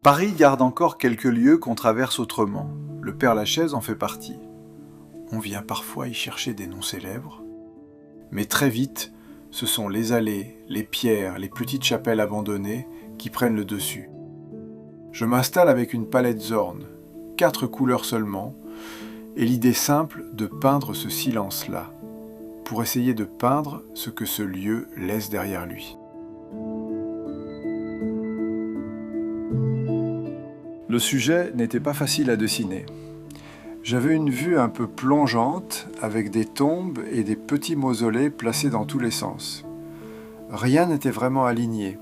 Paris garde encore quelques lieux qu'on traverse autrement. Le Père-Lachaise en fait partie. On vient parfois y chercher des noms célèbres. Mais très vite, ce sont les allées, les pierres, les petites chapelles abandonnées qui prennent le dessus. Je m'installe avec une palette Zorn, 4 couleurs seulement, et l'idée simple de peindre ce silence-là, pour essayer de peindre ce que ce lieu laisse derrière lui. Le sujet n'était pas facile à dessiner. J'avais une vue un peu plongeante, avec des tombes et des petits mausolées placés dans tous les sens. Rien n'était vraiment aligné,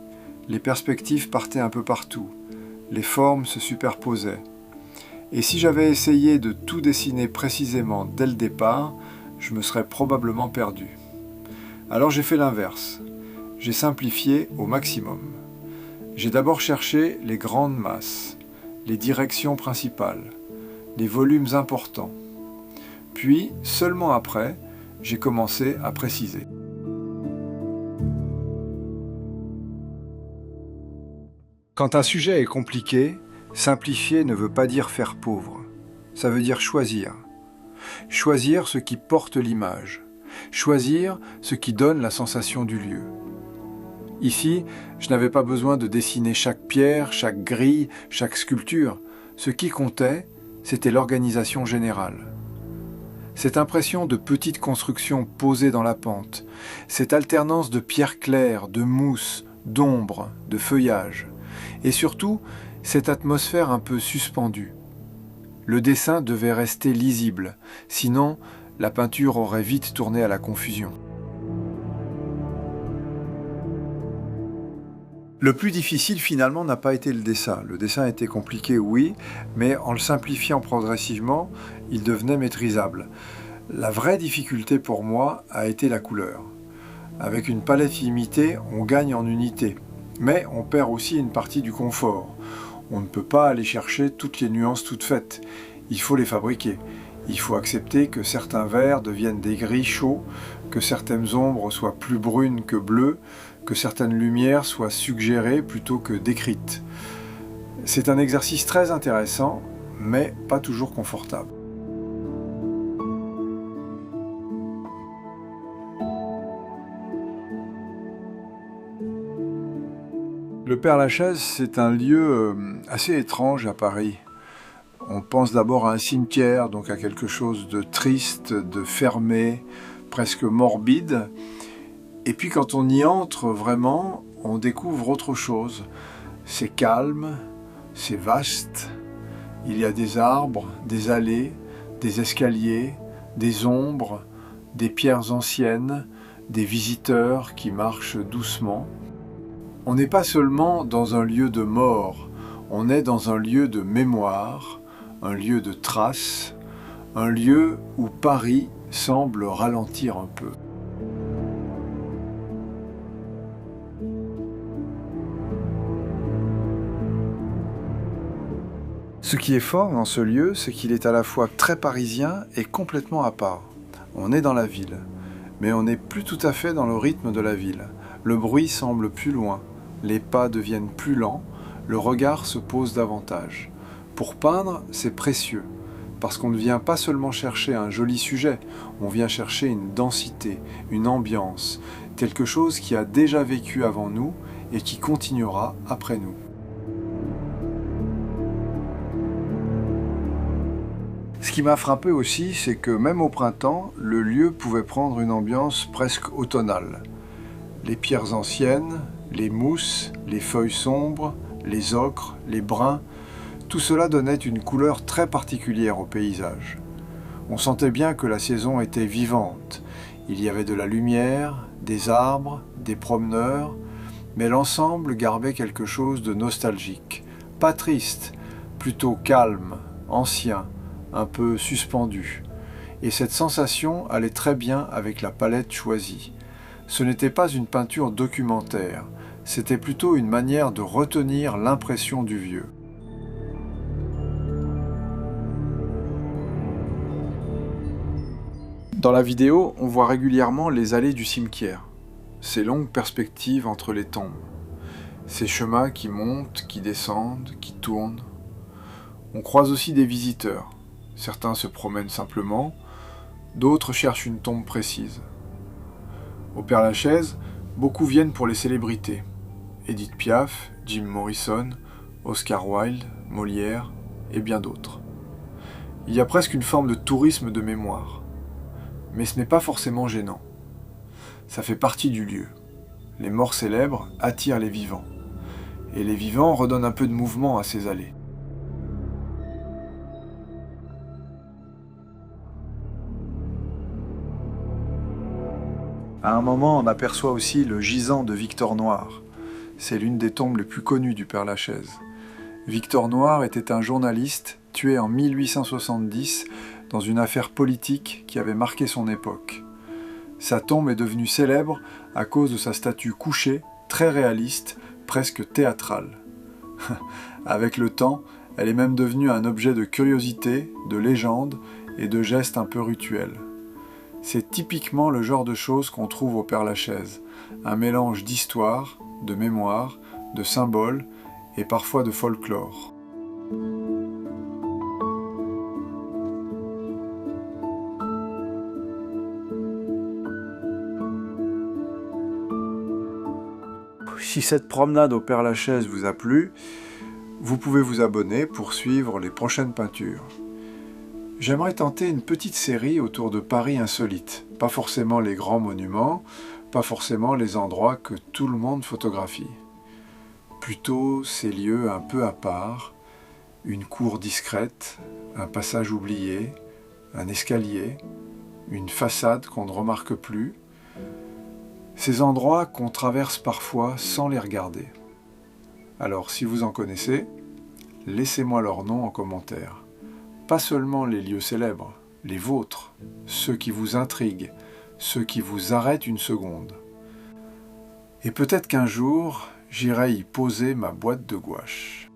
les perspectives partaient un peu partout, les formes se superposaient. Et si j'avais essayé de tout dessiner précisément dès le départ, je me serais probablement perdu. Alors j'ai fait l'inverse, j'ai simplifié au maximum. J'ai d'abord cherché les grandes masses, les directions principales, les volumes importants. Puis, seulement après, j'ai commencé à préciser. Quand un sujet est compliqué, simplifier ne veut pas dire faire pauvre. Ça veut dire choisir. Choisir ce qui porte l'image. Choisir ce qui donne la sensation du lieu. Ici, je n'avais pas besoin de dessiner chaque pierre, chaque grille, chaque sculpture. Ce qui comptait, c'était l'organisation générale. Cette impression de petite construction posée dans la pente, cette alternance de pierres claires, de mousse, d'ombre, de feuillage, et surtout, cette atmosphère un peu suspendue. Le dessin devait rester lisible, sinon la peinture aurait vite tourné à la confusion. Le plus difficile finalement n'a pas été le dessin. Le dessin était compliqué, oui, mais en le simplifiant progressivement, il devenait maîtrisable. La vraie difficulté pour moi a été la couleur. Avec une palette limitée, on gagne en unité, mais on perd aussi une partie du confort. On ne peut pas aller chercher toutes les nuances toutes faites. Il faut les fabriquer. Il faut accepter que certains verts deviennent des gris chauds, que certaines ombres soient plus brunes que bleues, que certaines lumières soient suggérées plutôt que décrites. C'est un exercice très intéressant, mais pas toujours confortable. Le Père-Lachaise, c'est un lieu assez étrange à Paris. On pense d'abord à un cimetière, donc à quelque chose de triste, de fermé, presque morbide. Et puis quand on y entre vraiment, on découvre autre chose. C'est calme, c'est vaste. Il y a des arbres, des allées, des escaliers, des ombres, des pierres anciennes, des visiteurs qui marchent doucement. On n'est pas seulement dans un lieu de mort, on est dans un lieu de mémoire, un lieu de traces, un lieu où Paris semble ralentir un peu. Ce qui est fort dans ce lieu, c'est qu'il est à la fois très parisien et complètement à part. On est dans la ville, mais on n'est plus tout à fait dans le rythme de la ville. Le bruit semble plus loin, les pas deviennent plus lents, le regard se pose davantage. Pour peindre, c'est précieux, parce qu'on ne vient pas seulement chercher un joli sujet, on vient chercher une densité, une ambiance, quelque chose qui a déjà vécu avant nous et qui continuera après nous. Ce qui m'a frappé aussi, c'est que même au printemps, le lieu pouvait prendre une ambiance presque automnale. Les pierres anciennes, les mousses, les feuilles sombres, les ocres, les bruns, tout cela donnait une couleur très particulière au paysage. On sentait bien que la saison était vivante. Il y avait de la lumière, des arbres, des promeneurs, mais l'ensemble gardait quelque chose de nostalgique. Pas triste, plutôt calme, ancien, un peu suspendu. Et cette sensation allait très bien avec la palette choisie. Ce n'était pas une peinture documentaire, c'était plutôt une manière de retenir l'impression du vieux. Dans la vidéo, on voit régulièrement les allées du cimetière, ces longues perspectives entre les tombes. Ces chemins qui montent, qui descendent, qui tournent. On croise aussi des visiteurs. Certains se promènent simplement, d'autres cherchent une tombe précise. Au Père-Lachaise, beaucoup viennent pour les célébrités. Édith Piaf, Jim Morrison, Oscar Wilde, Molière et bien d'autres. Il y a presque une forme de tourisme de mémoire. Mais ce n'est pas forcément gênant. Ça fait partie du lieu. Les morts célèbres attirent les vivants. Et les vivants redonnent un peu de mouvement à ces allées. À un moment, on aperçoit aussi le gisant de Victor Noir. C'est l'une des tombes les plus connues du Père-Lachaise. Victor Noir était un journaliste tué en 1870 dans une affaire politique qui avait marqué son époque. Sa tombe est devenue célèbre à cause de sa statue couchée, très réaliste, presque théâtrale. Avec le temps, elle est même devenue un objet de curiosité, de légende et de gestes un peu rituels. C'est typiquement le genre de choses qu'on trouve au Père-Lachaise, un mélange d'histoire, de mémoire, de symboles et parfois de folklore. Si cette promenade au Père-Lachaise vous a plu, vous pouvez vous abonner pour suivre les prochaines peintures. J'aimerais tenter une petite série autour de Paris insolite. Pas forcément les grands monuments, pas forcément les endroits que tout le monde photographie. Plutôt ces lieux un peu à part, une cour discrète, un passage oublié, un escalier, une façade qu'on ne remarque plus. Ces endroits qu'on traverse parfois sans les regarder. Alors si vous en connaissez, laissez-moi leur nom en commentaire. Pas seulement les lieux célèbres, les vôtres, ceux qui vous intriguent, ceux qui vous arrêtent une seconde. Et peut-être qu'un jour, j'irai y poser ma boîte de gouache.